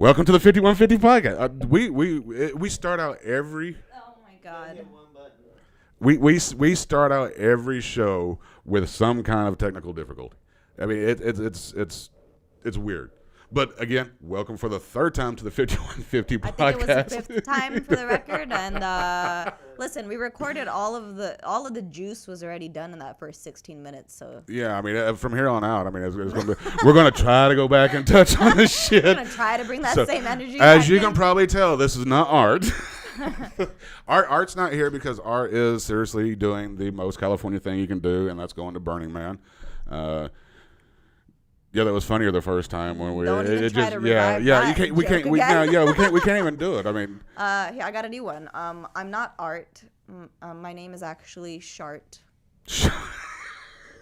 Welcome to the 5150 podcast. We start out every. Oh my god. We start out every show with some kind of technical difficulty. I mean, it's weird. But again, welcome for the third time to the 5150 podcast. I think it was the fifth time for the record. And listen, we recorded all of the juice was already done in that first 16 minutes. So yeah, I mean, from here on out, I mean, it's gonna be, we're gonna try to go back and touch on this shit. We're gonna try to bring that same energy. As you can probably tell, this is not art. Art's not here because Art is seriously doing the most California thing you can do, and that's going to Burning Man. Yeah, that was funnier the first time when we. Don't even try to revive that we can't even do it. I mean. Here, I got a new one. I'm not Art. My name is actually Shart.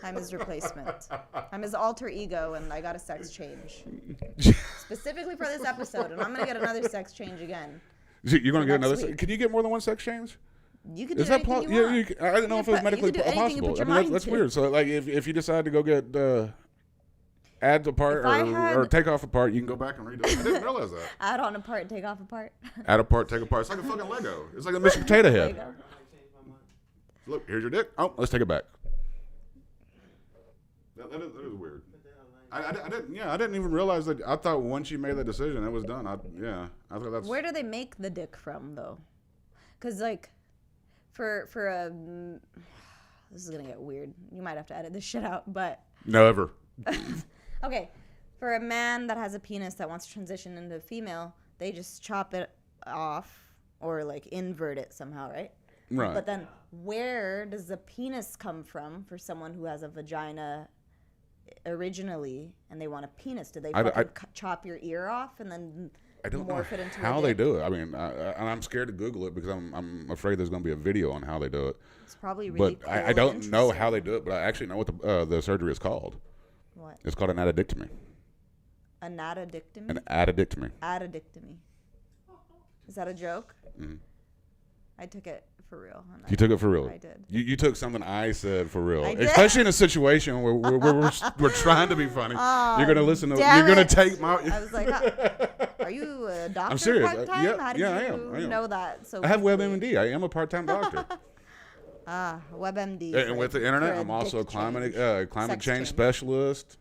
I'm his replacement. I'm his alter ego, and I got a sex change specifically for this episode, and I'm gonna get another sex change again. You're gonna get another. Can you get more than one sex change? You can do anything you want. I didn't know if it was medically possible. I mean, that's weird. So, like, if you decide to go get add a part or take off a part, you can go back and redo it. I didn't realize that. Add on a part, take off a part. Add a part, take a part. It's like a fucking Lego. It's like a Mr. Potato Head. Look, here's your dick. Oh, let's take it back. That is weird. I didn't even realize that. I thought once you made that decision, it was done. I thought that's. Where do they make the dick from, though? Because like, for a, this is gonna get weird. You might have to edit this shit out, but. Never. Okay, for a man that has a penis that wants to transition into a female, they just chop it off or like invert it somehow, right? Right. But then where does the penis come from for someone who has a vagina originally and they want a penis? Do they chop your ear off and then morph it into how they do it? I mean, and I'm scared to Google it because I'm afraid there's going to be a video on how they do it. It's probably really cool. I don't know how they do it, but I actually know what the surgery is called. What? It's called an addictomy. An addictomy? An addictomy. Addictomy. Is that a joke? Mm-hmm. I took it for real. You took it for real? I did. You took something I said for real. I did. Especially in a situation where we're trying to be funny. Oh, you're going to listen to you're going to take my... I was like, are you a doctor? I'm serious. Part-time? How did you know that? So I have WebMD. I am a part-time doctor. WebMD. And with the internet, I'm also a climate change specialist.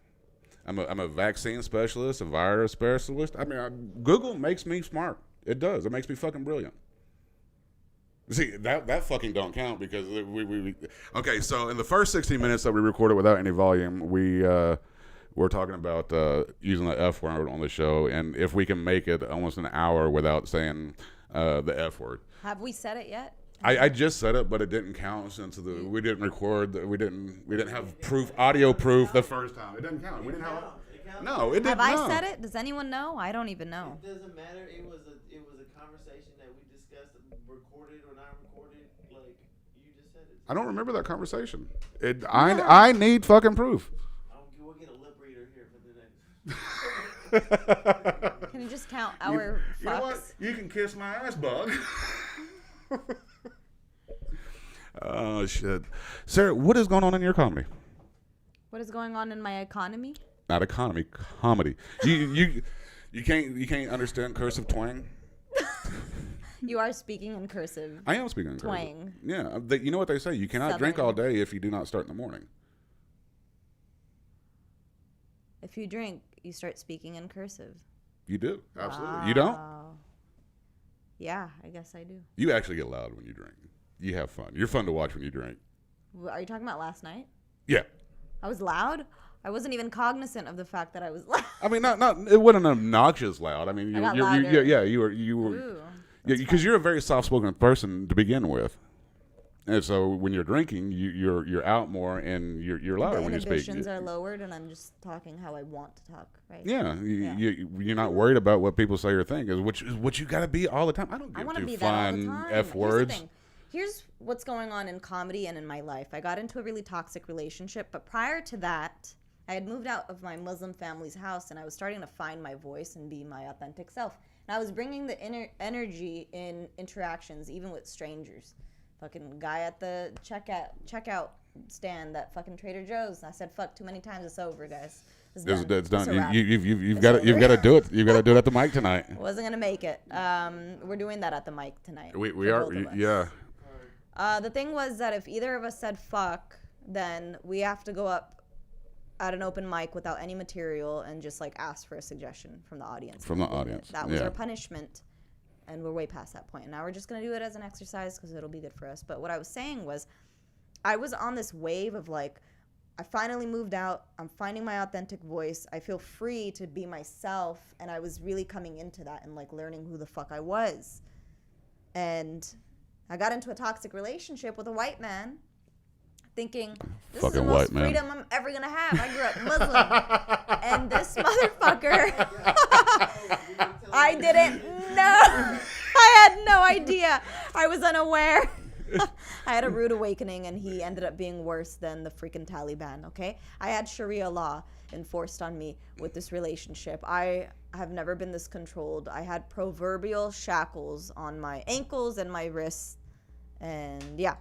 I'm a vaccine specialist, a virus specialist. I mean, Google makes me smart. It does. It makes me fucking brilliant. See, that fucking don't count because we okay, so in the first 60 minutes that we recorded without any volume, we're talking about using the F word on the show, and if we can make it almost an hour without saying the F word. Have we said it yet? I just said it, but it didn't count since we didn't record. We didn't have proof, audio proof the first time. It didn't count. We didn't have. No, it didn't. Have I said it? Does anyone know? I don't even know. It doesn't matter. It was a conversation that we discussed, recorded or not recorded. Like you just said it. I don't remember that conversation. I need fucking proof. We'll get a lip reader here for the next. Can you just count our fucks? You know what? You can kiss my ass, bug. Oh shit, Sarah, what is going on in your comedy? What is going on in my economy? Not economy, comedy. You can't understand cursive twang. You are speaking in cursive. I am speaking in twang. Cursive. Yeah, you know what they say. You cannot Southern. drink all day if you do not start in the morning. If you drink, you start speaking in cursive. You do, absolutely. Wow. You don't? Yeah, I guess I do. You actually get loud when you drink. You have fun. You're fun to watch when you drink. Are you talking about last night? Yeah. I was loud? I wasn't even cognizant of the fact that I was loud. I mean, not it wasn't obnoxious loud. I mean, you were Ooh, because you're a very soft-spoken person to begin with. And so when you're drinking, you're out more and you're louder when you speak. The inhibitions are lowered, and I'm just talking how I want to talk, right? Yeah, you're not worried about what people say or think, which is what you got to be all the time. I don't give two fun F words. Here's what's going on in comedy and in my life. I got into a really toxic relationship, but prior to that, I had moved out of my Muslim family's house, and I was starting to find my voice and be my authentic self. And I was bringing the energy in interactions, even with strangers. Fucking guy at the checkout stand at fucking Trader Joe's. I said fuck too many times. It's over, guys. It's It's done. It's a wrap. You've got to do it. You've got to do it at the mic tonight. Wasn't gonna make it. We're doing that at the mic tonight. We for are. both of us. Yeah. The thing was that if either of us said fuck, then we have to go up at an open mic without any material and just like ask for a suggestion from the audience. That was our punishment, and we're way past that point. And now we're just gonna do it as an exercise because it'll be good for us. But what I was saying was, I was on this wave of like, I finally moved out. I'm finding my authentic voice. I feel free to be myself, and I was really coming into that and like learning who the fuck I was. And I got into a toxic relationship with a white man, thinking this is the most freedom I'm ever gonna have. I grew up Muslim, and this motherfucker, I didn't know. I had no idea. I was unaware. I had a rude awakening, and he ended up being worse than the freaking Taliban, okay? I had Sharia law enforced on me with this relationship. I have never been this controlled. I had proverbial shackles on my ankles and my wrists, and yeah,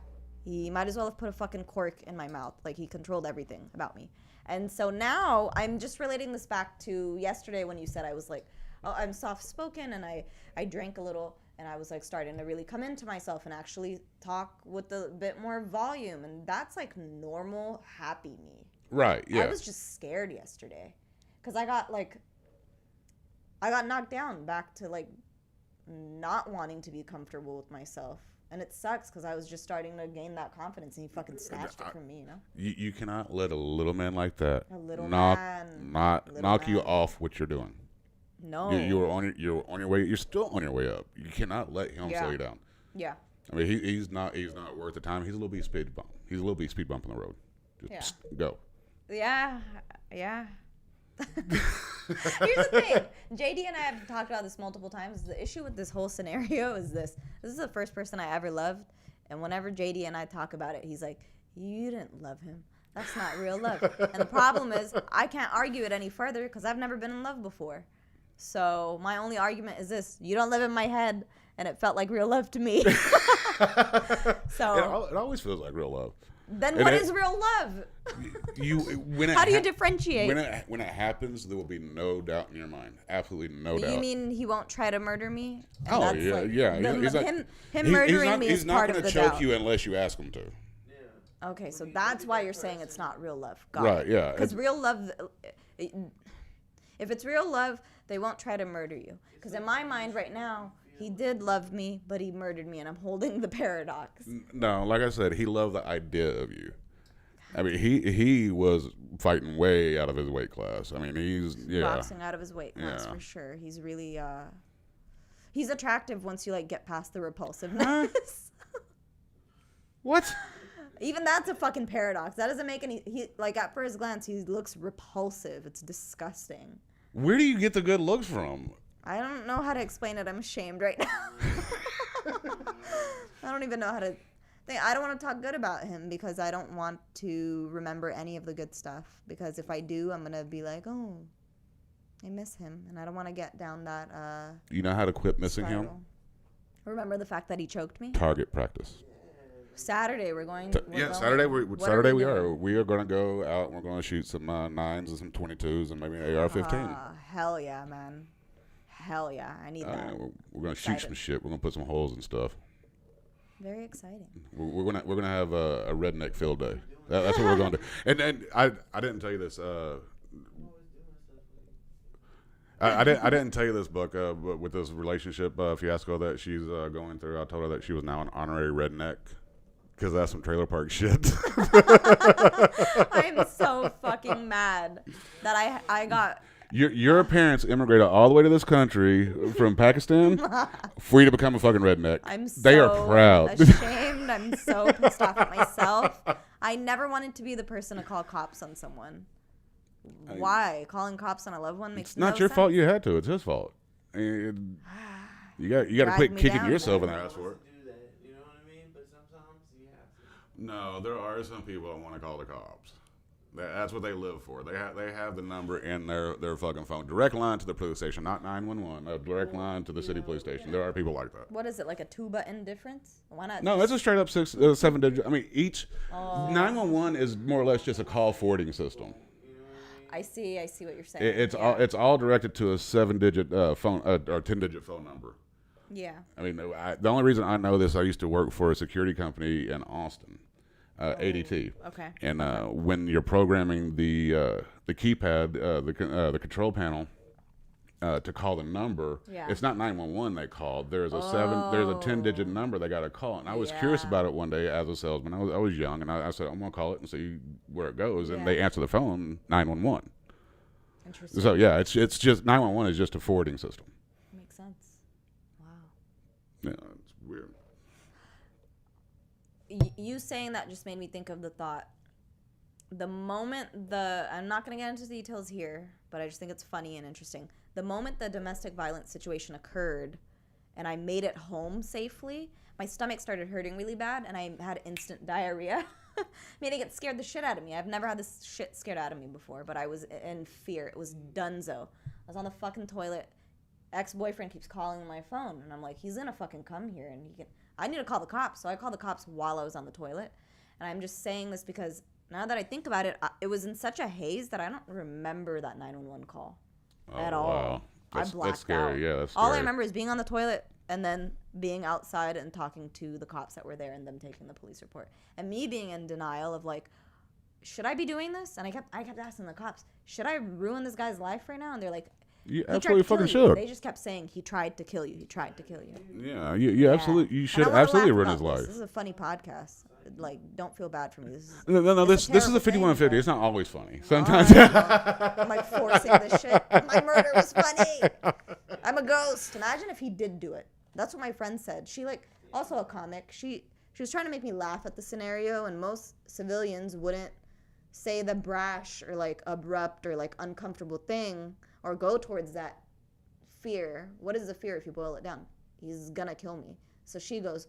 he might as well have put a fucking cork in my mouth. Like, he controlled everything about me. And so now I'm just relating this back to yesterday when you said I was like, oh, I'm soft-spoken, and I drank a little, and I was like starting to really come into myself and actually talk with a bit more volume. And that's like normal, happy me. Right, yeah. I was just scared yesterday because I got knocked down back to like not wanting to be comfortable with myself. And it sucks because I was just starting to gain that confidence, and he fucking snatched it from me, you know? You cannot let a little man like that knock you off what you're doing. No. You're on your way. You're still on your way up. You cannot let him slow you down. Yeah. I mean, he's not worth the time. He's a little bit speed bump. He's a little bit speed bump on the road. Just go. Yeah. Here's the thing. JD and I have talked about this multiple times. The issue with this whole scenario is this. This is the first person I ever loved. And whenever JD and I talk about it, he's like, you didn't love him. That's not real love. And the problem is I can't argue it any further because I've never been in love before. So my only argument is this. You don't live in my head, and it felt like real love to me. So it always feels like real love. Then what is real love? How do you differentiate? When it happens, there will be no doubt in your mind. Absolutely no doubt. You mean he won't try to murder me? And oh that's yeah, like, yeah. Him murdering me is part of the doubt. He's not going to choke you unless you ask him to. Yeah. Okay, so that's why you're saying it's not real love. Got right? it. Yeah. Because real love, if it's real love, they won't try to murder you. Because in my mind right now, he did love me, but he murdered me, and I'm holding the paradox. No, like I said, he loved the idea of you. I mean, he was fighting way out of his weight class. I mean, he's boxing out of his weight class for sure. He's really he's attractive once you like get past the repulsiveness. What? Even that's a fucking paradox. That doesn't make any. He like at first glance he looks repulsive. It's disgusting. Where do you get the good looks from? I don't know how to explain it. I'm ashamed right now. I don't even know how to. I don't want to talk good about him because I don't want to remember any of the good stuff. Because if I do, I'm gonna be like, oh, I miss him, and I don't want to get down that. You know how to quit missing spiral. him? Remember the fact that he choked me? Target practice. Saturday we're going. Saturday we are. We are going to go out. And we're going to shoot some 9s and some 22s and maybe an AR-15. Hell yeah, man. Hell yeah, I need that. We're going to shoot some shit. We're going to put some holes and stuff. Very exciting. We're gonna have a redneck field day. That's what we're going to do. And I didn't tell you this. I didn't tell you this, Buck. But with this relationship fiasco that she's going through, I told her that she was now an honorary redneck because that's some trailer park shit. I'm so fucking mad that I got. Your parents immigrated all the way to this country from Pakistan for you to become a fucking redneck. They are proud. Ashamed. I'm so pissed off at myself. I never wanted to be the person to call cops on someone. Why? Calling cops on a loved one makes no sense. It's not your fault you had to. It's his fault. You got to quit kicking yourself in the ass for it. You know what I mean? But sometimes you have to. No, there are some people that want to call the cops. That's what they live for. They have the number in their fucking phone. Direct line to the police station, not 911. A direct line to the city police station. There are people like that. What is it, like a 2-button difference? Why not? No, it's a straight up 7 digit. I mean, each 911 is more or less just a call forwarding system. I see what you're saying. It's all directed to a 7-digit phone or 10-digit phone number. Yeah. I mean, the only reason I know this, I used to work for a security company in Austin. ADT. Okay. And when you're programming the keypad, the control panel, to call the number, it's not 911 they called. There's a 10-digit number they got to call. And I was curious about it one day as a salesman. I was young, and I said, I'm gonna call it and see where it goes. And they answer the phone, 911. Interesting. So yeah, it's just 911 is just a forwarding system. Makes sense. Wow. Yeah, it's weird. You saying that just made me think of the thought. The moment I'm not going to get into the details here, but I just think it's funny and interesting. The moment the domestic violence situation occurred and I made it home safely, my stomach started hurting really bad and I had instant diarrhea, meaning it scared the shit out of me. I've never had this shit scared out of me before, but I was in fear. It was dunzo. I was on the fucking toilet. Ex-boyfriend keeps calling my phone and I'm like, he's going to fucking come here and I need to call the cops. So I called the cops while I was on the toilet. And I'm just saying this because now that I think about it, it was in such a haze that I don't remember that 911 call at all. Wow. I blacked that's scary. out. Yeah, that's scary. All I remember is being on the toilet and then being outside and talking to the cops that were there and them taking the police report. And me being in denial of like, should I be doing this? And I kept asking the cops, should I ruin this guy's life right now? And they're like, you absolutely fucking should. They just kept saying he tried to kill you. He tried to kill you. Yeah, you absolutely. You should absolutely ruin his life. This is a funny podcast. Like, don't feel bad for me. This is no. This is a 5150. It's not always funny. Sometimes. I'm like forcing this shit. My murder was funny. I'm a ghost. Imagine if he did do it. That's what my friend said. She also a comic. She was trying to make me laugh at the scenario, and most civilians wouldn't say the brash or like abrupt or like uncomfortable thing. Or go towards that fear. What is the fear if you boil it down? He's gonna kill me. So she goes,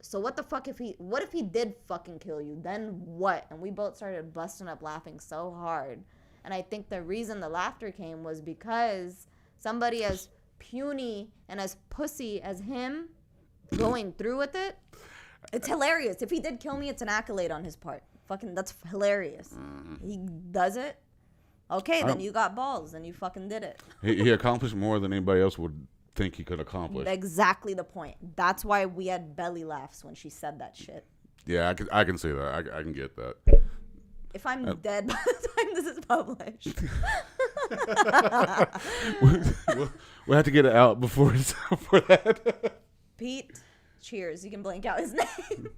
so what if he did fucking kill you? Then what? And we both started busting up laughing so hard. And I think the reason the laughter came was because somebody as puny and as pussy as him going through with it, it's hilarious. If he did kill me, it's an accolade on his part. Fucking, that's hilarious. He does it. Okay, then you got balls and you fucking did it. He accomplished more than anybody else would think he could accomplish. Exactly the point. That's why we had belly laughs when she said that shit. Yeah, I can see that. I can get that. If I'm dead by the time this is published. we'll have to get it out before that. Pete, cheers. You can blank out his name.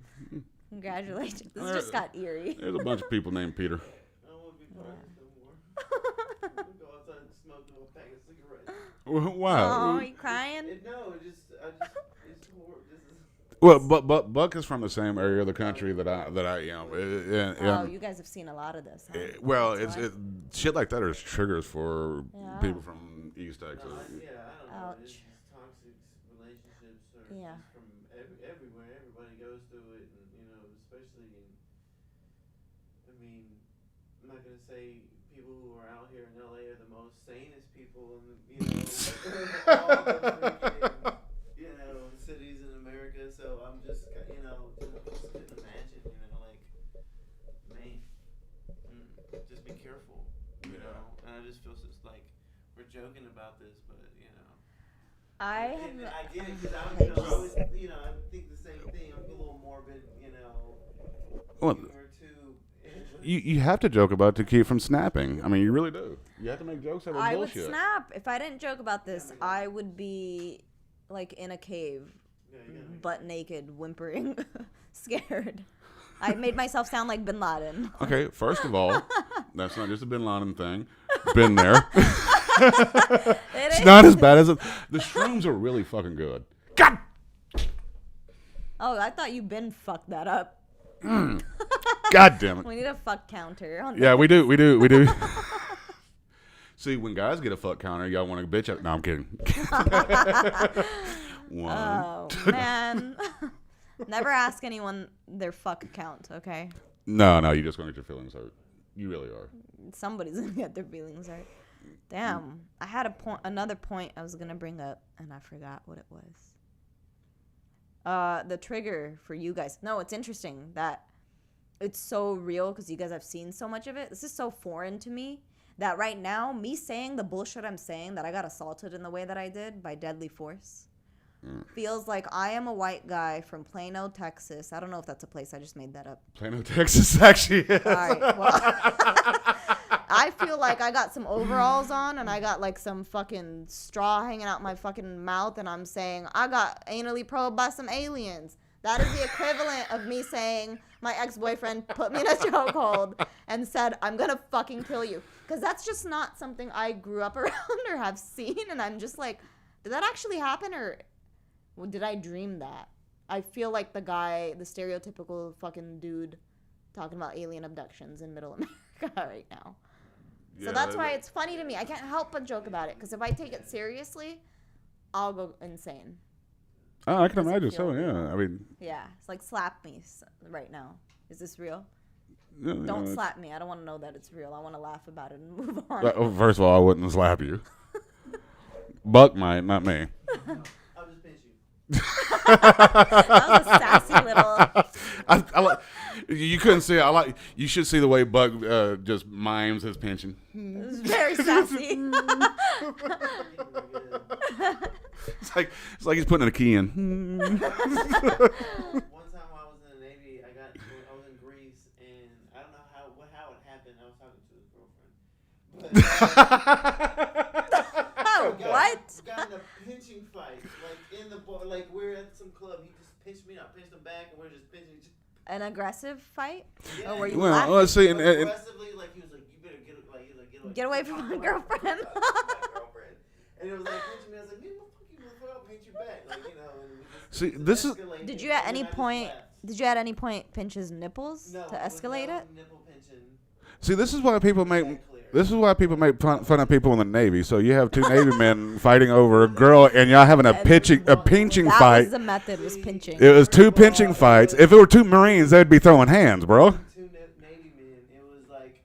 Congratulations. This just got eerie. There's a bunch of people named Peter. Go outside and smoke a pack of cigarettes. Wow. Oh, you crying? No, it's horrible. Well, but Buck is from the same area of the country that I am. Oh, you guys have seen a lot of this. Huh? Well, it's shit like that are triggers for people from East Texas. I don't know. Ouch. It's just toxic relationships or Yeah. just from everywhere. Everybody goes through it, and especially in. I mean, I'm not gonna say people who are out here in LA are the most sanest people in all the freaking, cities in America. So I'm just just couldn't imagine, like, man, just be careful, And I just feel just like we're joking about this, but I get it because I always, I think the same thing. I'm a little morbid, Well, You have to joke about it to keep from snapping. I mean, you really do. You have to make jokes out of bullshit. I would snap. If I didn't joke about this, I would be like in a cave, butt naked, whimpering, scared. I made myself sound like Bin Laden. Okay, first of all, that's not just a Bin Laden thing. Been there. It's not as bad as it. The shrooms are really fucking good. God. Oh, I thought you been fucked that up. God damn it. We need a fuck counter. Yeah, we do. See, when guys get a fuck counter, y'all want to bitch out. No, I'm kidding. Oh, man. Never ask anyone their fuck count, okay? No, you're just going to get your feelings hurt. You really are. Somebody's gonna get their feelings hurt. Damn, I had another point I was gonna bring up, and I forgot what it was. The trigger for you guys. No, it's interesting that it's so real because you guys have seen so much of it. This is so foreign to me that right now, me saying the bullshit I'm saying, that I got assaulted in the way that I did by deadly force, feels like I am a white guy from Plano, Texas. I don't know if that's a place. I just made that up. Plano, Texas, actually is. All right. Well, I feel like I got some overalls on and I got like some fucking straw hanging out my fucking mouth, and I'm saying I got anally probed by some aliens. That is the equivalent of me saying my ex-boyfriend put me in a chokehold and said, I'm going to fucking kill you. Because that's just not something I grew up around or have seen. And I'm just like, did that actually happen, or did I dream that? I feel like the stereotypical fucking dude talking about alien abductions in middle America right now. So Yeah, that's why it's funny to me. I can't help but joke about it. Because if I take it seriously, I'll go insane. Oh, I can Does it imagine feel so, yeah. I mean, Yeah, it's like slap me right now. Is this real? you Don't know, slap me. I don't want to know that it's real. I want to laugh about it and move on. First of all, I wouldn't slap you. Buck might, not me. I'll just pinch you. That was a sassy little. I like. You couldn't see it. You should see the way Buck just mimes his pinching. It was very sassy. It's like he's putting a key in. One time I was in the Navy, I was in Greece, and I don't know how it happened. I was talking to his girlfriend. But, Oh, what? Got in a pinching fight, like in the bar, like we're at some club. He just pinched me, I pinched him back, and we're just pinching each other. An aggressive fight? Yeah. Or were you Well, laughing? let's see. Aggressively, like he was like, "You better Get away from my girlfriend." My girlfriend. And it was like pinching me. I was like, "Man, fuck you, motherfucker! I'll pinch you back." Like, you know. And we just, See, this is. escalated, Did you at and any I just point? laughed. Did you at any point pinch his nipples No, to escalate no it? nipple pinching. See, this is why people make. That clear. This is why people make fun of people in the Navy. So you have two Navy men fighting over a girl, and y'all having a And pinching That fight. was the method, was pinching. It was two pinching fights. If it were two Marines, they'd be throwing hands, bro. Two Navy men. It was like,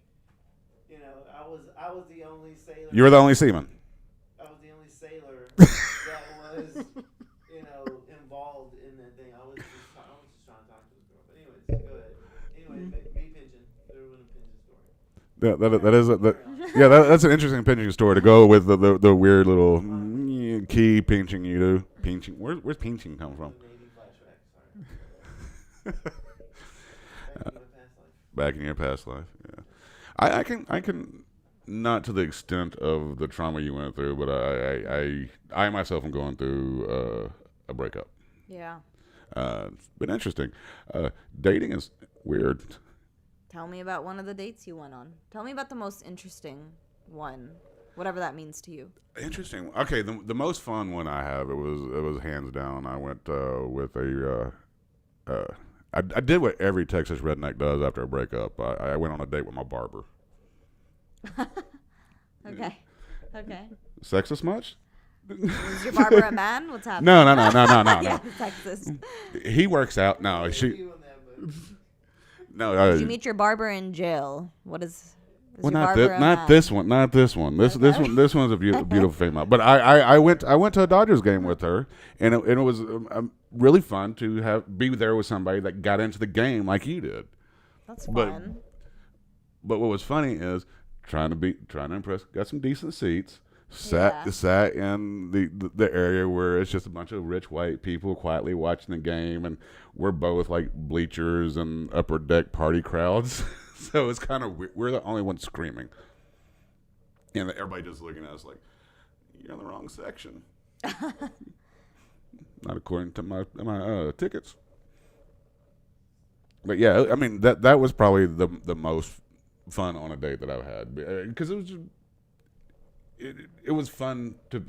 you know, I was the only sailor. You were the only seaman. I was the only sailor that was, you know, involved in that thing. I was just trying to talk to the girl. But anyways, go ahead. Anyway, me pinching. There was a pinching story. That's an interesting pinching story to go with the weird little key pinching you do. Pinching. Where's pinching come from? Navy flashback. Sorry. Back in your past life. Yeah. I can not to the extent of the trauma you went through, but I myself am going through a breakup. Yeah. It's been interesting. Dating is weird. Tell me about one of the dates you went on. Tell me about the most interesting one, whatever that means to you. Interesting. Okay, the most fun one I have it was hands down. I went with a. I did what every Texas redneck does after a breakup. I went on a date with my barber. Okay. Okay. Sexist much? Is your barber a man? What's happening? No. Yeah, Texas. He works out. No, no. Did you meet your barber in jail? What is Well, your not barber this, a not man? this one, not this one. This one's a beautiful female. But I went to a Dodgers game with her, and it was really fun to be there with somebody that got into the game like you did. That's But- fun. But what was funny is trying to impress. Got some decent seats. Sat in the area where it's just a bunch of rich white people quietly watching the game, and we're both like bleachers and upper deck party crowds. So it's kind of we're the only ones screaming, and everybody just looking at us like, "You're in the wrong section." Not according to my tickets. But yeah, I mean that was probably the most fun on a date that I've had, because it was just, it was fun to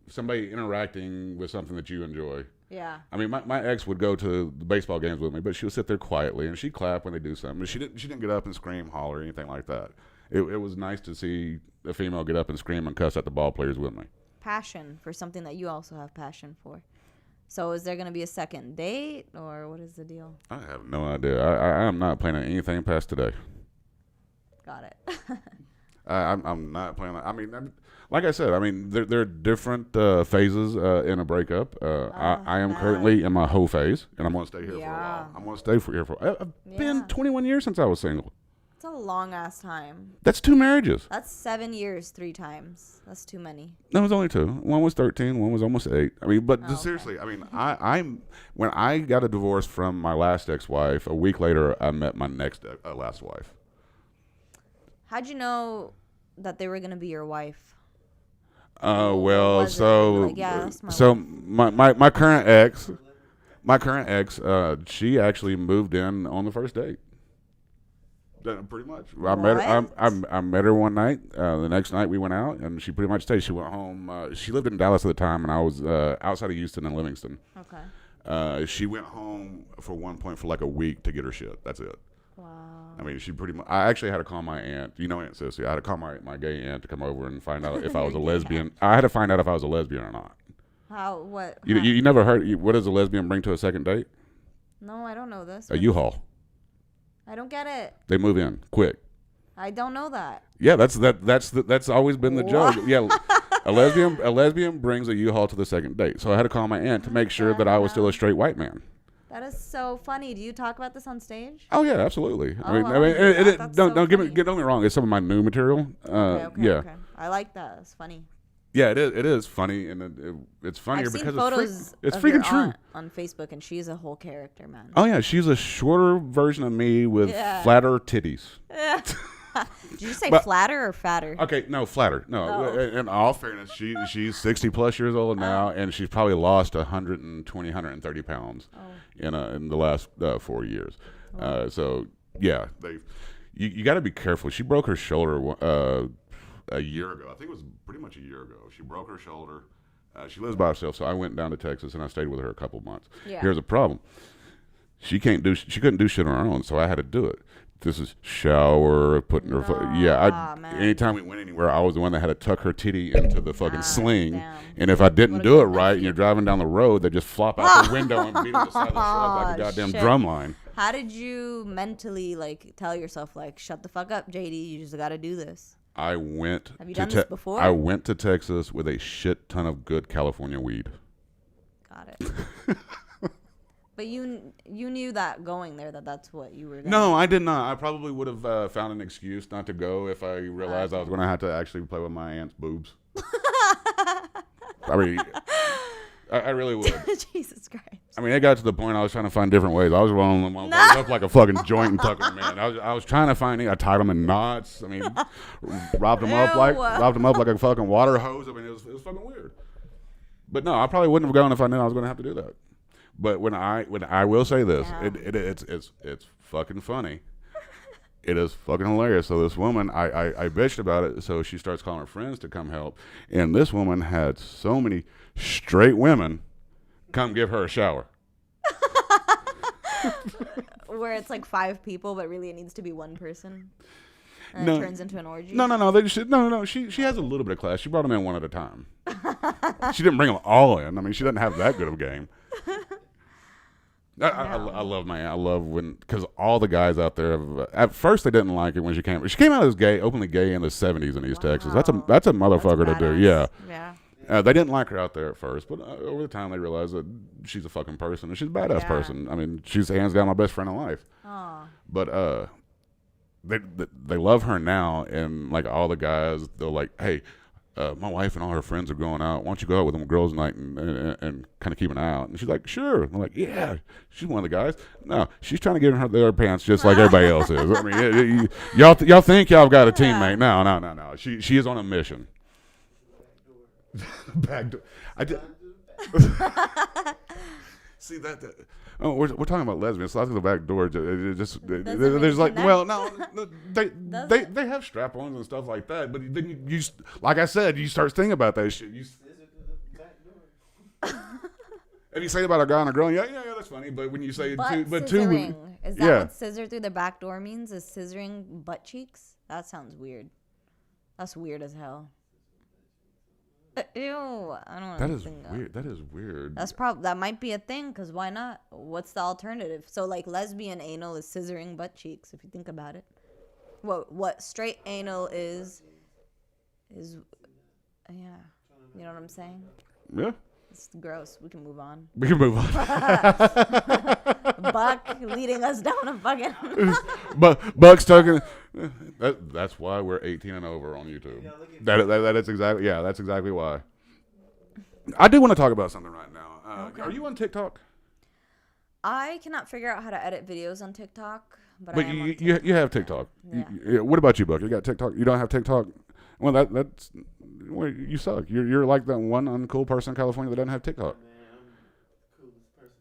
somebody interacting with something that you enjoy. Yeah. I mean, my ex would go to the baseball games with me, but she would sit there quietly and she'd clap when they do something. But she didn't get up and scream, holler, or anything like that. It was nice to see a female get up and scream and cuss at the ball players with me. Passion for something that you also have passion for. So is there going to be a second date, or what is the deal? I have no idea. I am not planning anything past today. Got it. I'm not playing. I mean, like I said, I mean, there are different phases in a breakup. I am currently in my hoe phase, and I'm gonna stay here for a while. I'm gonna stay here for. I've been 21 years since I was single. It's a long ass time. That's 2 marriages. That's 7 years 3 times. That's too many. No, it was only 2. One was 13. One was almost 8. I mean, but seriously, I mean, I'm when I got a divorce from my last ex-wife, a week later, I met my next last wife. How'd you know that they were gonna be your wife? Well, like, yeah, that's my so wife. my current ex, she actually moved in on the first date. Pretty much. I met her one night. The next night we went out, and she pretty much stayed. She went home. She lived in Dallas at the time, and I was outside of Houston and Livingston. Okay. She went home for one point for like a week to get her shit. That's it. Wow. I mean, she pretty much. I actually had to call my aunt. You know Aunt Sissy. I had to call my gay aunt to come over and find out if I was a lesbian. I had to find out if I was a lesbian or not. How? What? You never heard? What does a lesbian bring to a second date? No, I don't know this. A U-Haul. I don't get it. They move in quick. I don't know that. Yeah, that's always been the joke. Yeah, a lesbian brings a U-Haul to the second date. So I had to call my aunt to make sure that I was still a straight white man. That is so funny. Do you talk about this on stage? Oh yeah, absolutely. Oh, Don't get me wrong. It's some of my new material. Okay. I like that. It's funny. Yeah, it is funny, and it's funnier I've seen because photos it's of freaking your true. aunt on Facebook, and she's a whole character, man. Oh yeah, she's a shorter version of me with flatter titties. Did you say flatter or fatter? Okay, no, flatter. No, in all fairness, she's 60 plus years old now, and she's probably lost 120, 130 pounds in the last 4 years. So yeah, you got to be careful. She broke her shoulder a year ago. I think it was pretty much a year ago. She broke her shoulder. She lives by herself, so I went down to Texas and I stayed with her a couple months. Yeah. Here's a problem. She couldn't do shit on her own, so I had to do it. This is shower, putting her anytime we went anywhere, I was the one that had to tuck her titty into the fucking sling. Damn. And if I didn't do it right and you're driving down the road, they just flop out the window and beat on the side of the truck like a goddamn drum line. How did you mentally tell yourself shut the fuck up, JD, you just got to do this? I went Have you done this before? I went to Texas with a shit ton of good California weed. Got it. But you knew that going there that's what you were going to No, I did not. I probably would have found an excuse not to go if I realized I was going to have to actually play with my aunt's boobs. I mean, I really would. Jesus Christ. I mean, it got to the point I was trying to find different ways. I was rolling them up like a fucking joint and tucking them in. I was trying to find it. I tied them in knots. I mean, wrapped them up like a fucking water hose. I mean, it was fucking weird. But no, I probably wouldn't have gone if I knew I was going to have to do that. But when I will say this, it's fucking funny. It is fucking hilarious. So this woman, I bitched about it. So she starts calling her friends to come help. And this woman had so many straight women come give her a shower. Where it's 5 people, but really it needs to be one person. And it turns into an orgy. No. She has a little bit of class. She brought them in one at a time. She didn't bring them all in. I mean, she doesn't have that good of a game. I love my aunt. I love because all the guys out there, at first they didn't like it when she came. She came out as openly gay in the 70s in East Texas. That's a motherfucker to do. Yeah. They didn't like her out there at first, but over the time they realized that she's a fucking person and she's a badass person. I mean, she's hands down my best friend in life. Aww. But they love her now, and all the guys, they're like, hey. My wife and all her friends are going out. Why don't you go out with them girls tonight and kind of keep an eye out? And she's like, sure. I'm like, yeah, she's one of the guys. No, she's trying to get in their pants just like everybody else is. I mean, y'all think y'all got a teammate? No. She is on a mission. Back door. I did. See that. Oh, we're talking about lesbians. So I think the back door. There's they have strap-ons and stuff like that. But then you like I said, you start thinking about that shit. If you say about a guy and a girl, yeah, that's funny. But when you say scissoring, is that what scissor through the back door means? Is scissoring butt cheeks? That sounds weird. That's weird as hell. Ew, I don't know. That is weird. That is weird. That might be a thing, because why not? What's the alternative? So lesbian anal is scissoring butt cheeks, if you think about it. What straight anal is yeah. You know what I'm saying? Yeah. It's gross. We can move on. We can move on. Buck leading us down a fucking. Buck's talking. That's why we're 18 and over on YouTube. That is exactly. Yeah, that's exactly why. I do want to talk about something right now. Okay. Are you on TikTok? I cannot figure out how to edit videos on TikTok, but I am on you TikTok. you have TikTok. Yeah. What about you, Buck? You got TikTok? You don't have TikTok? Well, that's well, you suck. You're like that one uncool person in California that doesn't have TikTok. Man, I'm the coolest person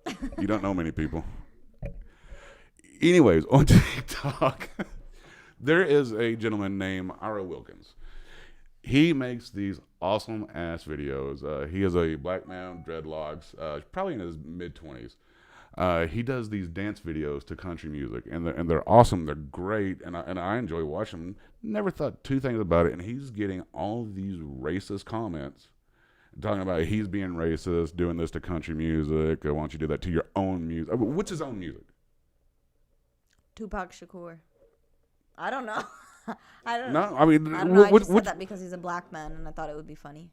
I know. You don't know many people. Anyways, on TikTok, there is a gentleman named Ira Wilkins. He makes these awesome ass videos. He is a black man, dreadlocks, probably in his mid-20s. He does these dance videos to country music, and they're awesome. They're great, and I enjoy watching them. Never thought two things about it, and he's getting all these racist comments talking about he's being racist, doing this to country music. Why don't you do that to your own music? What's his own music? Tupac Shakur. I don't know. I don't No, I mean, I don't know. I just said that because he's a black man, and I thought it would be funny.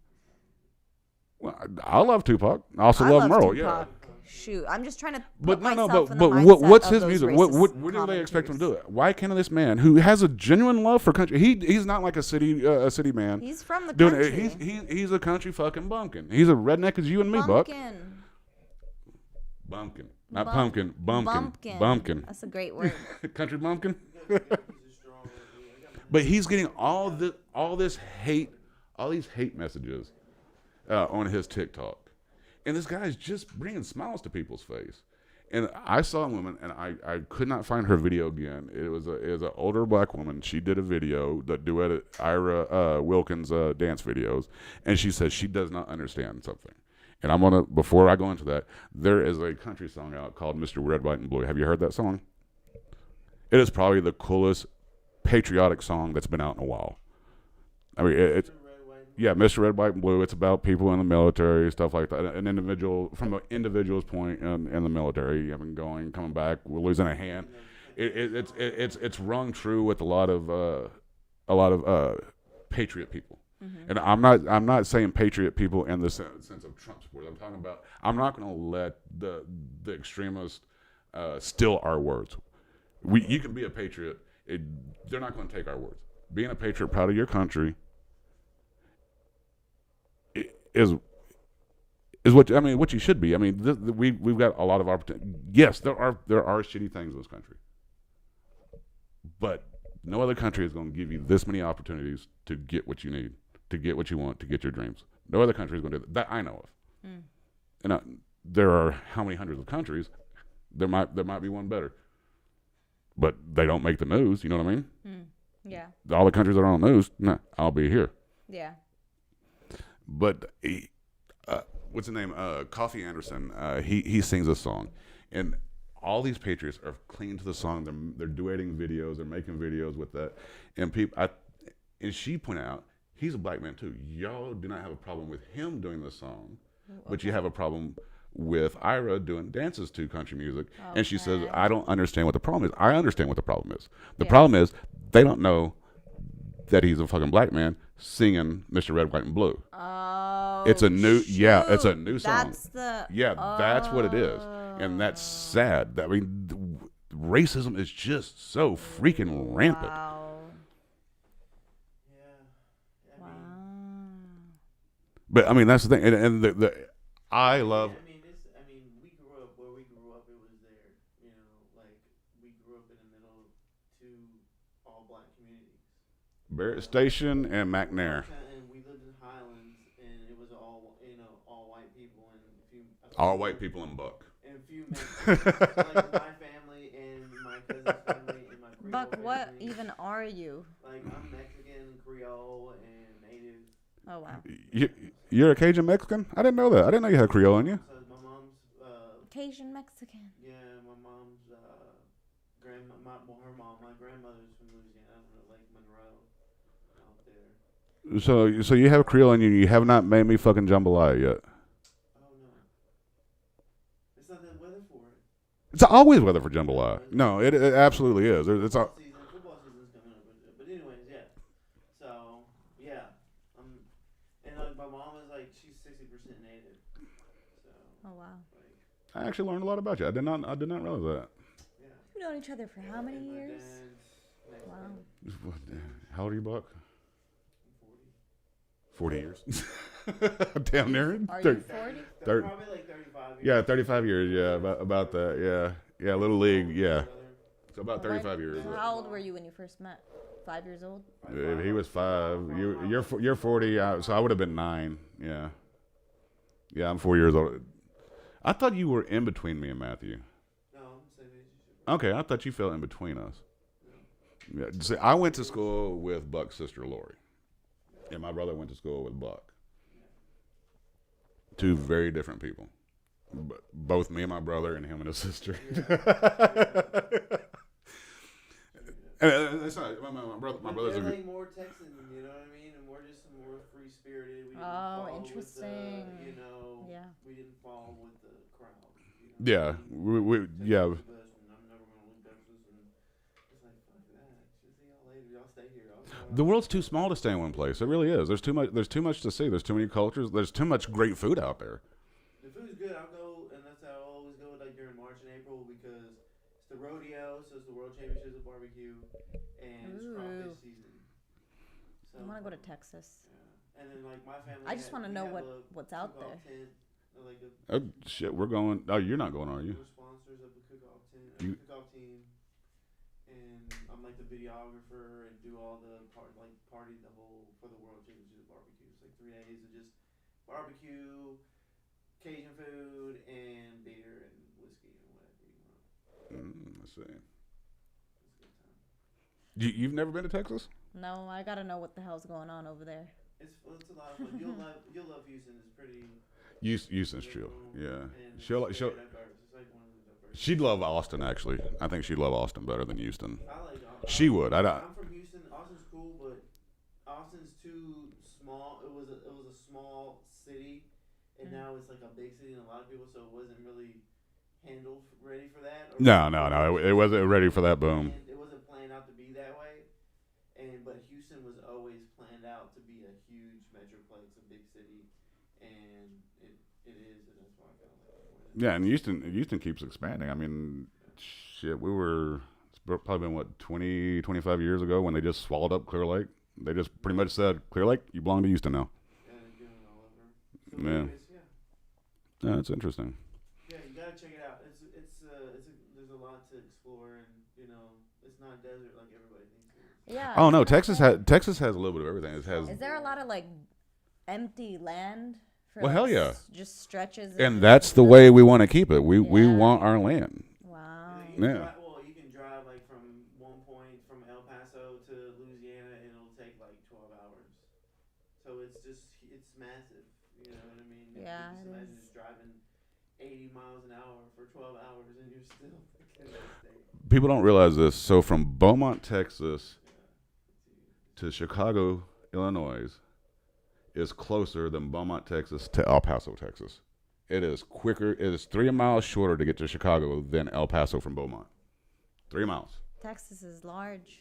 Well, I love Tupac. I also I love Merle. Tupac. Yeah. Shoot, I'm just trying to But put no, myself but in the but mindset what's of his those music? racist What do they expect him to commenters. do? Why can't this man who has a genuine love for country? He's not like a city man. He's from the doing country. it. He's a country fucking bumpkin. He's a redneck as you and me, Buck. Bumpkin, not pumpkin. Bumpkin. That's a great word. Country bumpkin. But he's getting all this hate, all these hate messages on his TikTok. And this guy's just bringing smiles to people's face. And I saw a woman, and I could not find her video again. It was an older black woman. She did a video that duetted Ira Wilkins dance videos, and she says she does not understand something. And I'm gonna, before I go into that, there is a country song out called "Mr. Red, White, and Blue." Have you heard that song? It is probably the coolest patriotic song that's been out in a while. I mean, it's. Yeah, Mr. Red, White, and Blue. It's about people in the military, stuff like that. An individual, from an individual's point in the military, coming back, we're losing a hand. It's rung true with a lot of patriot people. Mm-hmm. And I'm not saying patriot people in the sense of Trump support. I'm talking about I'm not going to let the extremists steal our words. You can be a patriot. They're not going to take our words. Being a patriot, proud of your country. Is what what you should be. I mean, we've got a lot of opportunity. Yes, there are shitty things in this country, but no other country is going to give you this many opportunities to get what you need, to get what you want, to get your dreams. No other country is going to do that I know of. And there are how many hundreds of countries? There might be one better, but they don't make the news. You know what I mean? Yeah. All the countries that are on the news, nah, I'll be here. Yeah. But what's his name? Coffee Anderson. He sings a song, and all these patriots are clinging to the song. They're duetting videos. They're making videos with that, and and she pointed out he's a black man too. Y'all do not have a problem with him doing the song, but you have a problem with Ira doing dances to country music. Okay. And she says, I don't understand what the problem is. I understand what the problem is. The problem is they don't know that he's a fucking black man singing Mr. Red, White, and Blue. Oh, it's a new, it's a new song. That's what it is, and that's sad. I mean, racism is just so freaking rampant. Wow. Yeah. Wow. But I mean, that's the thing, and I love. We grew up where we grew up. It was there, like we grew up in the middle of two all black communities. Barrett Station and McNair. And we lived in Highlands, and it was all white people and a few. All white people in Buck. And a few like my family and my cousin's family and my Creole Buck, what family. even are you? Like I'm Mexican, Creole, and Native. Oh wow. You're a Cajun Mexican? I didn't know that. I didn't know you had Creole in you. So my mom's Cajun Mexican. yeah, my mom's her mom, my grandmother's from Louisiana, Lake Monroe, out there. So you have Creole in you. You have not made me fucking jambalaya yet. Oh no, it's not that weather for it. It's always weather for jambalaya. No, it absolutely is. It's all. Season I actually learned a lot about you. I did not realize that. Yeah. We've known each other for how many And my years? dad's Wow. Mexican. How old are you, Buck? I'm 40. 40 years. Damn near. Are you 40? Thirty. Probably like 35 years. Yeah, 35 years. Yeah, about that. Yeah, little league. Yeah, so about When- 35 years. So how old were you when you first met? 5 years old? If he was 5. You're 40. So I would have been 9. Yeah. Yeah, I'm 4 years old. I thought you were in between me and Matthew. No, I'm the same age as you. Okay, I thought you fell in between us. Yeah, see, I went to school with Buck's sister Lori, and my brother went to school with Buck. Two very different people. Both me and my brother, and him and his sister. And it's not my brother. My brother's They're like more Texan, you know what I mean? And we're just more free spirited. We didn't follow interesting. With the, you know, Yeah. we didn't follow with the crowd. You know? Yeah, yeah. Texas is the best, and I'm never gonna leave Texas. And it's like fuck that. Just see y'all later. Y'all stay here. The world's too small to stay in one place. It really is. There's too much. There's too much to see. There's too many cultures. There's too much great food out there. The food's good. I'll go, and that's how I always go like during March and April because it's the rodeo, so it's the World Championships of Barbecue, and it's crawfish season. So, I want to go to Texas. Yeah. And then like my family. I just want to know what's out there. Tent, like Oh shit, we're going. Oh, you're not going, are you? we're sponsors of the cook-off tent, cook-off team, and I'm like the videographer and do all the party the whole for the World Championships of Barbecue. It's like 3 days of just barbecue, Cajun food, and beer and whiskey and whatever you want. Let's see. It's a good time. You've never been to Texas? No, I got to know what the hell's going on over there. It's a lot of fun. You'll love Houston. It's pretty. Houston's chill. Yeah. And She'll. it's very diverse. It's like one of the diverse. She'd love Austin. Actually, I think she'd love Austin better than Houston. I like Austin. She would. I'm from Houston. Austin's cool, but Austin's too small. It was a small city, and now it's like a big city and a lot of people. So it wasn't really ready for that. No. It wasn't ready for that boom. It wasn't planned out to be that way. But Houston was always planned out to be a huge metroplex, a big city, and it is, and that's why I kind of like it more. Yeah, and Houston keeps expanding. I mean, shit, it's probably been, what, 20, 25 years ago when they just swallowed up Clear Lake. They just pretty much said, Clear Lake, you belong to Houston now. Yeah, they're doing it all over. So Yeah. anyways, Yeah, that's interesting. Yeah, you gotta check it out. There's a lot to explore, and you know, it's not desert like everybody thinks it is. Yeah. Oh, no, Texas has a little bit of everything. It has, Is there a lot of like empty land? For, Well, hell yeah. Just stretches. and that's the way we want to keep it. We Yeah. want our land. Wow. You can Yeah. you can drive like from one point from El Paso to Louisiana, and it'll take like 12 hours. So it's massive. You know what I mean? Yeah, You just it imagine is. just driving 80 miles an hour for 12 hours, and you're still in that state. People don't realize this. So from Beaumont, Texas Yeah, it's huge. to Chicago, Illinois is closer than Beaumont, Texas to El Paso, Texas. It is quicker. It is 3 miles shorter to get to Chicago than El Paso from Beaumont. 3 miles. Texas is large.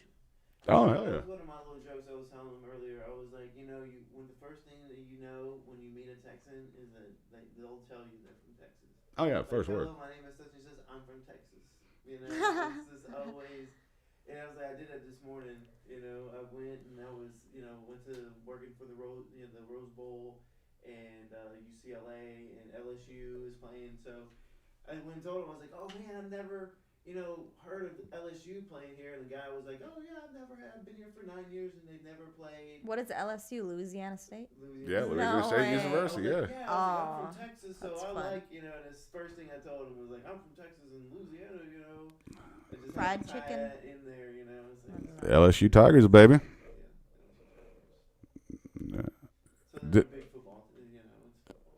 Oh, That hell yeah. was one of my little jokes I was telling them earlier. I was like, you know, when the first thing that you know when you meet a Texan is that they'll tell you they're from Texas. Oh, yeah, Like, first hello, word. my name is such and such. I'm from Texas. You know, it's just always. And I was like, I did that this morning. You know, I went and I was, went to working for the Rose Bowl, and UCLA and LSU is playing. So I went and told him, I was like, oh man, I've never, heard of LSU playing here. And the guy was like, oh yeah, I've been here for 9 years and they've never played. What is LSU? Louisiana State? Yeah, Louisiana No State way. University, yeah. Yeah, I was like, I'm from Aw, Texas, so that's I fun. like, and his first thing I told him was like, I'm from Texas and Louisiana, I just Fried had to tie chicken. that in there, It's like, LSU Tigers, baby. yeah. Yeah. So they're Did- a big football, it's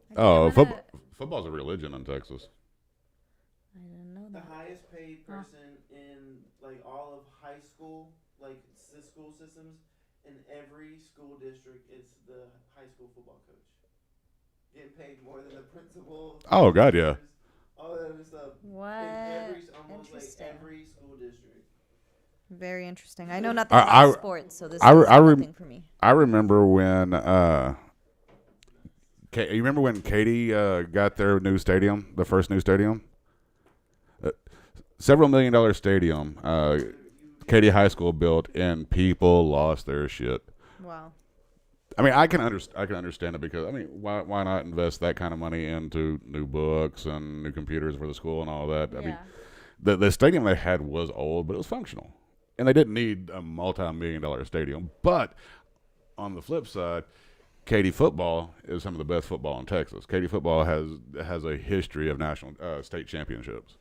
football. Oh, I'm football. gonna- Football's a religion in Texas. I didn't know The that. highest paid person in like all of high school, like school systems, in every school district is the high school football coach. Getting paid more than the principal. Oh, God, yeah. All that other stuff. What? Almost like Interesting. every school district. Very interesting. I know nothing I- about sports, so this is I nothing for me. I remember when You remember when Katy got their new stadium, the first new stadium? Several $1 million stadium. Katy High School built, and people lost their shit. Wow. I mean, I can understand it because why not invest that kind of money into new books and new computers for the school and all that? I mean, the stadium they had was old, but it was functional, and they didn't need a multi-million-dollar stadium. But on the flip side, Katy football is some of the best football in Texas. Katy football has a history of national state championships.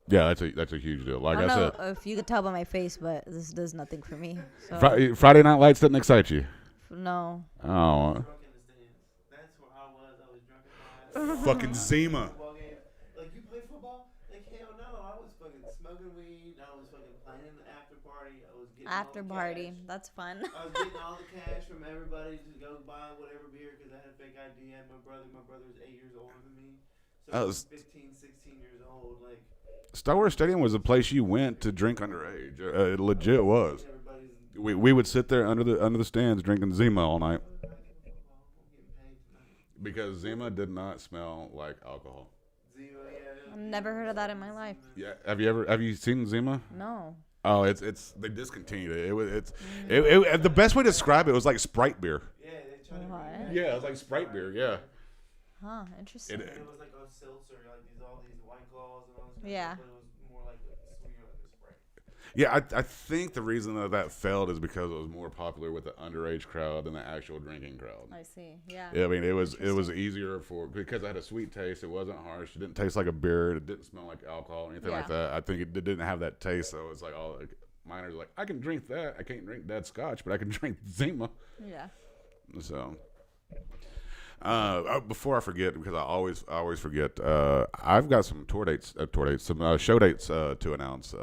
Yeah, that's a huge deal. Like I I don't said, know if you could tell by my face, but this does nothing for me. So. Friday Night Lights didn't excite you. No. Oh, Drunk in the stands. That's where I was. I was drunk in my ass. fucking Zima. Football game. Like, you play football? Like, hell no. I was fucking smoking weed. I was fucking playing in the after party. I was getting After all the party. cash. That's fun. I was getting all the cash from everybody to go buy whatever beer because I had a fake ID. I had my brother. My brother was 8 years older than me. So I was 15, 16 years old. Like, Star Wars Stadium was a place you went to drink underage. It legit was. We would sit there under the stands drinking Zima all night because Zima did not smell like alcohol. I've never heard of that in my life. Yeah, have you seen Zima? No. Oh, it's they discontinued it. It the best way to describe it was like Sprite beer. Yeah, they tried to What? Yeah, it was like Sprite beer. Yeah. Huh, interesting. it was like a seltzer, like all these White Claws and all this kind Yeah. of stuff, but it was more like a sweeter, like a Sprite. Yeah, I think the reason that failed is because it was more popular with the underage crowd than the actual drinking crowd. I see. Yeah. Yeah, I mean it was easier because it had a sweet taste. It wasn't harsh. It didn't taste like a beer. It didn't smell like alcohol or anything like that. I think it didn't have that taste. So it's like all like, minors like I can drink that. I can't drink that Scotch, but I can drink Zima. Yeah. So. Before I forget, because I always forget, I've got some some show dates to announce.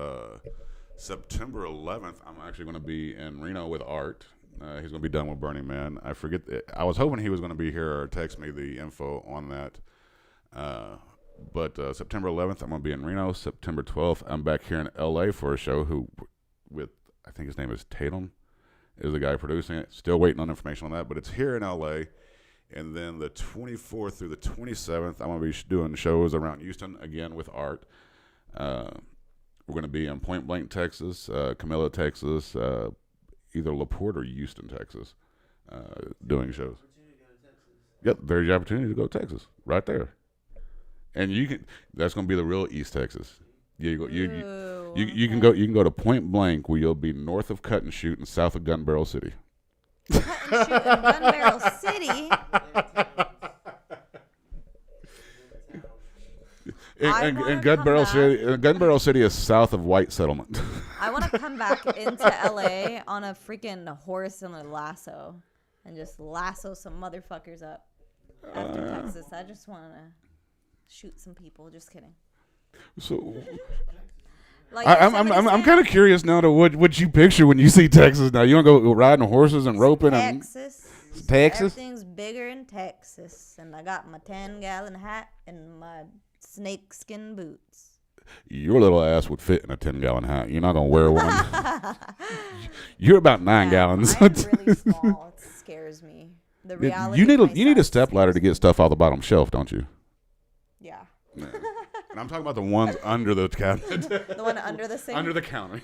September 11th, I'm actually going to be in Reno with Art. He's going to be done with Burning Man. I forget. I was hoping he was going to be here or text me the info on that. But September 11th, I'm going to be in Reno. September 12th, I'm back here in L.A. for a show with I think his name is Tatum, is the guy producing it. Still waiting on information on that, but it's here in L.A. And then the 24th through the 27th, I'm going to be doing shows around Houston again with Art. We're going to be in Point Blank, Texas, Camilla, Texas, either LaPorte or Houston, Texas, doing shows. Yep, there's the opportunity to go to Texas, right there. And that's going to be the real East Texas. Yeah, you can go to Point Blank, where you'll be north of Cut and Shoot and south of Gun Barrel City. Cut and Shoot in Gun Barrel City. And Gun Barrel City is south of White Settlement. I want to come back into LA on a freaking horse and a lasso and just lasso some motherfuckers up after Texas. I just want to shoot some people. Just kidding. So Like, I'm kind of curious now to what you picture when you see Texas. Now you want to go riding horses and roping Texas. Everything's bigger in Texas, and I got my 10-gallon hat and my snakeskin boots. Your little ass would fit in a 10-gallon hat. You're not gonna wear one. You're about 9 gallons. I'm really small. It scares me. The reality. You need a step ladder to get stuff off the bottom shelf, don't you? Yeah. Yeah. And I'm talking about the ones under the cabinet. The one under the sink. Under the counter.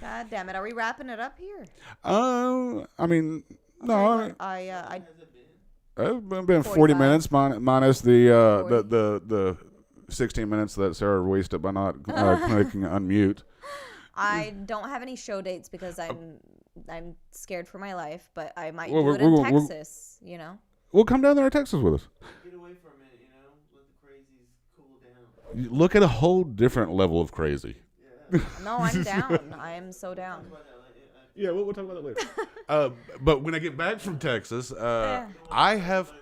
God damn it! Are we wrapping it up here? I mean, no. It's It's been 40 minutes minus the 16 minutes that Sarah wasted by not clicking unmute. I don't have any show dates because I'm scared for my life, but I might do it in Texas. You know. We'll come down there to Texas with us. Get away for a minute, you know. Let the crazies cool down. Look at a whole different level of crazy. Yeah. No, I'm down. I am so down. Yeah, we'll talk about that later. But when I get back from Texas, I have.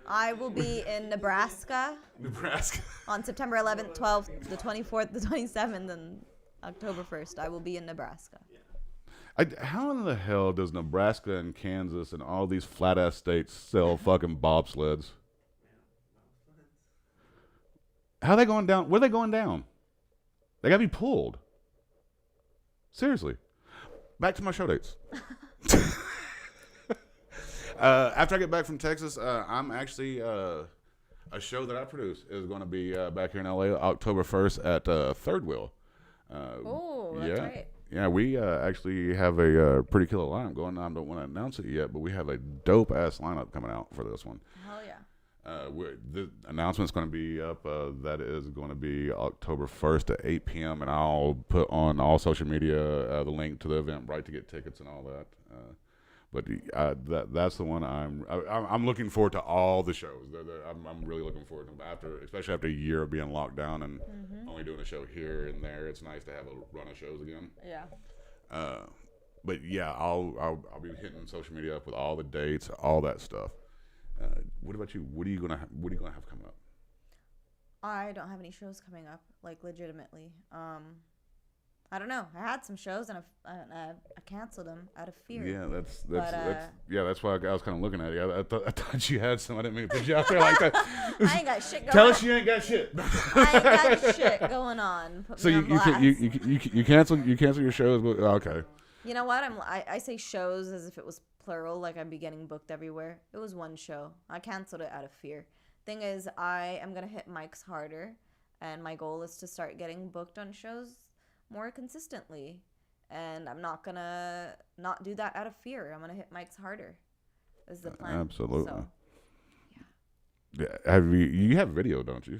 I will be in Nebraska. Nebraska. On September 11th, 12th, the 24th, the 27th, and October 1st. I will be in Nebraska. How in the hell does Nebraska and Kansas and all these flat-ass states sell fucking bobsleds? How are they going down? Where are they going down? They got to be pulled. Seriously. Back to my show dates. After I get back from Texas, I'm actually a show that I produce is going to be back here in LA October 1st at Third Wheel. Oh, that's right. Yeah, we actually have a pretty killer lineup going on. I don't want to announce it yet, but we have a dope ass lineup coming out for this one. Hell yeah. The announcement's going to be up. That is going to be October 1st at 8 p.m. And I'll put on all social media the link to the Eventbrite to get tickets and all that. But that's the one I'm looking forward to all the shows. I'm really looking forward to them especially after a year of being locked down and only doing a show here and there. It's nice to have a run of shows again. Yeah. But yeah, I'll be hitting social media up with all the dates, all that stuff. What about you? What are you gonna have coming up? I don't have any shows coming up, like legitimately. I don't know. I had some shows and I canceled them out of fear. Yeah, that's why I was kind of looking at you. I thought you had some. I didn't mean to put you out there like that. I ain't got shit going on. Tell us you ain't got shit. I ain't got shit going on. Put so me on blast. you cancel your shows. But, okay. You know what? I say shows as if it was plural, like I'm be getting booked everywhere. It was one show. I canceled it out of fear. Thing is, I am gonna hit mics harder, and my goal is to start getting booked on shows more consistently. And I'm not gonna not do that out of fear. I'm gonna hit mics harder. Is the plan. Absolutely. So, yeah. You have video, don't you?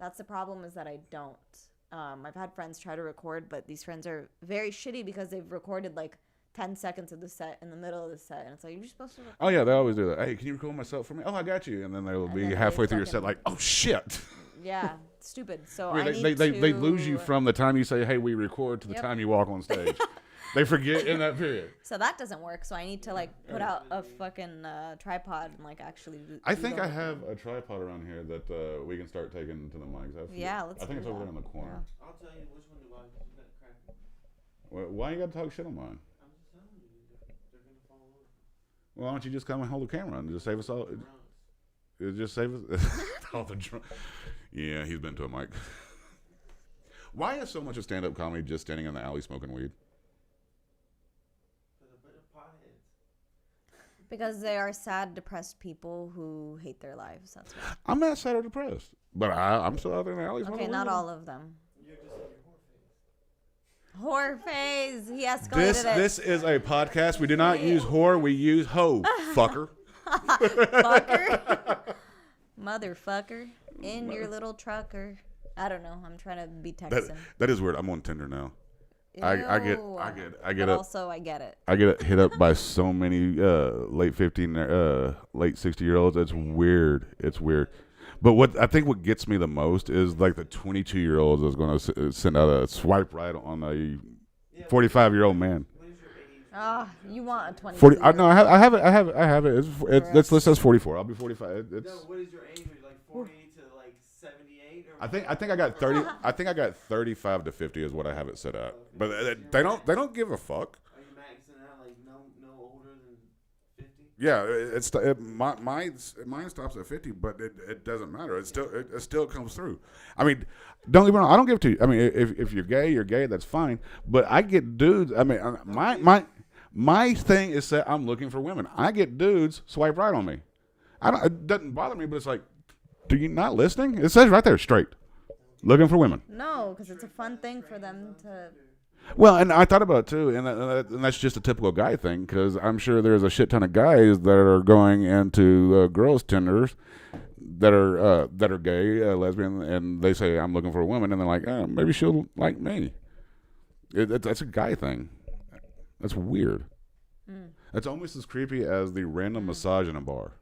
That's the problem, is that I don't. I've had friends try to record, but these friends are very shitty because they've recorded like 10 seconds of the set in the middle of the set, and it's like, you're supposed to record. Oh yeah, they always do that. Hey, can you record myself for me? Oh, I got you. And then they'll be halfway through your set like, oh shit. Yeah, stupid. So they lose you from the time you say, hey, we record, to the time you walk on stage. They forget in that period. So that doesn't work. So I need to like put out a fucking tripod and like actually. I think I have a tripod around here that we can start taking to the mics. Yeah, let's. I think it's over there in the corner. I'll tell you which one to buy. You got crack. Why you got to talk shit on mine? I'm just telling you, they're gonna fall over. Well, why don't you just come and hold the camera and just save us all? It just save us all the drunk. Yeah, he's been to a mic. Why is so much of stand-up comedy just standing in the alley smoking weed? Because they are sad, depressed people who hate their lives. That's why. I'm not sad or depressed, but I'm still out there in the alley smoking weed. Okay, not all of them. You're just in your whore phase. He escalated it. This is a podcast. We do not use whore. We use hoe, fucker. Fucker. Motherfucker. In your little trucker. I don't know. I'm trying to be Texan. That is weird. I'm on Tinder now. I get but also I get it. I get hit up by so many late 15, late 60-year-olds. It's weird. It's weird. But what gets me the most is like the 22-year-olds that's going to send out a swipe right on a 45-year-old man. You want a 20? 40? No, I have it. It's listed as 44. I'll be 45. No, what is your age? Like 40 to like 78? Or I think I got 30. I think I got 35 to 50 is what I have it set at. But they don't give a fuck. Are you maxing out like no older than 50? Yeah, mine stops at 50, but it doesn't matter. It still comes through. I mean, don't get me wrong. I don't give it to you. I mean, if you're gay, you're gay. That's fine. But I get dudes. I mean, my thing is that I'm looking for women. I get dudes swipe right on me. It doesn't bother me, but it's like, do you not listening? It says right there, straight. Looking for women. No, because it's a fun thing for them to. Well, and I thought about it too, and that's just a typical guy thing, because I'm sure there's a shit ton of guys that are going into girls' Tinders that are gay, lesbian, and they say, I'm looking for a woman, and they're like, oh, maybe she'll like me. That's a guy thing. That's weird. That's almost as creepy as the random massage in a bar.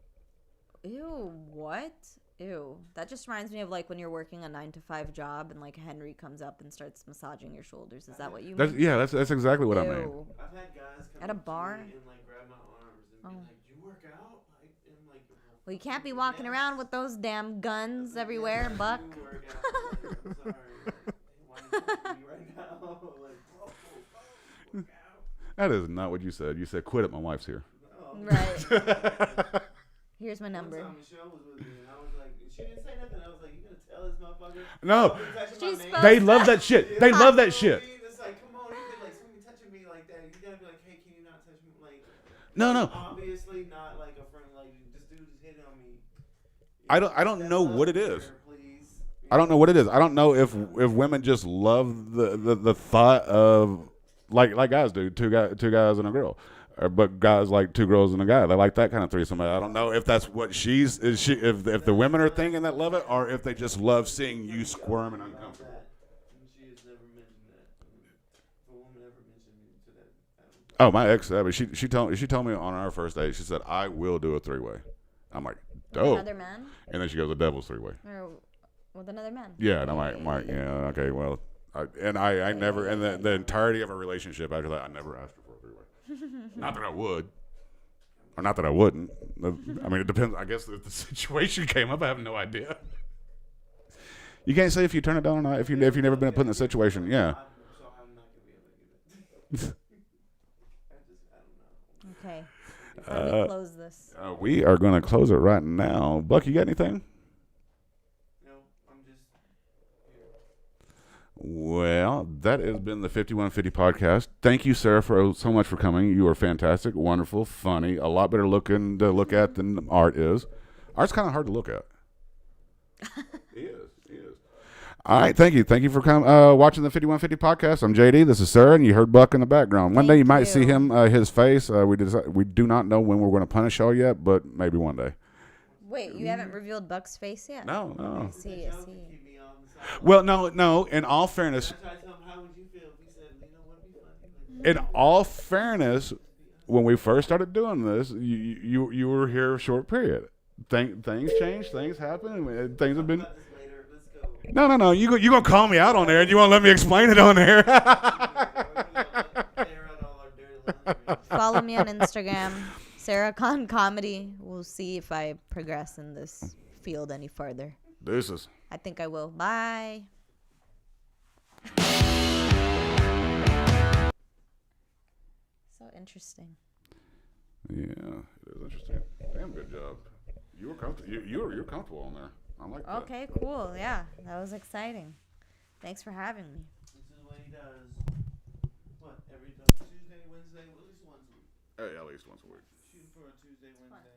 Ew, what? Ew. That just reminds me of like when you're working a 9-to-5 job and like Henry comes up and starts massaging your shoulders. Is that what you mean? Yeah, that's exactly what I mean. I've had guys come at a bar and like grab my arms and be like, "You work out?" Well, you can't be walking around with those damn guns everywhere, Buck. You work out. I'm sorry. Why are you talking to me right now? Work out. That is not what you said. You said, quit it. My wife's here. No. Right. Here's my number. One time Michelle was with me and I was like, she didn't say nothing. I was like, you gonna tell this motherfucker? No. She's They love that shit. They love that shit. It's like, come on, you can like, somebody touching me like that. You gotta be like, hey, can you not touch me? Like, no. Obviously not I don't know what it is. Please. I don't know what it is. I don't know if women just love the thought of like guys do, two guys and a girl. But guys like two girls and a guy. They like that kind of threesome. I don't know if that's what if the women are thinking that love it, or if they just love seeing you squirm and uncomfortable. She has never mentioned that. If a woman ever mentioned me to that, Oh, my ex, she told me on our first date. She said, "I will do a 3-way." I'm like, dope. With another man? And then she goes, "A devil's 3-way." Or with another man? Yeah, and I'm like, yeah, okay, well, I never, and the entirety of a relationship after that, I never asked her for a 3-way. Not that I would, or not that I wouldn't. I mean, it depends. I guess if the situation came up, I have no idea. You can't say if you turn it down or not if you've never been put in the situation. Yeah. so I'm not gonna be able to give it. I don't know. Okay. How do we close this? We are going to close it right now. Buck, you got anything? No, I'm just here. Well, that has been the 5150 podcast. Thank you, Sarah, so much for coming. You are fantastic, wonderful, funny, a lot better looking to look at than art is. Art's kind of hard to look at. He is. All right, thank you. Thank you for watching the 5150 podcast. I'm JD. This is Sarah, and you heard Buck in the background. One day you might see him, his face. We do not know when we're going to punish y'all yet, but maybe one day. Wait, you haven't revealed Buck's face yet? No. I see. Keep me on the side. Well, no. In all fairness, I tried to tell him, how would you feel if he said, you know what, be funny? in all fairness, when we first started doing this, you were here a short period. Things change, things happen, things have been. About this later. Let's go. No. You gonna call me out on there, and you won't let me explain it on there. Clear out all our dirty laundry. Follow me on Instagram, Sarah Khan Comedy. We'll see if I progress in this field any further. Deuces. I think I will. Bye. So interesting. Yeah, it is interesting. Damn good job. You were comfortable. You're comfortable on there. I like that. Okay, cool. Yeah, that was exciting. Thanks for having me. This is what he does. What, every Tuesday, Wednesday, at least once a week. Hey, at least once a week. Shooting for a Tuesday, Wednesday.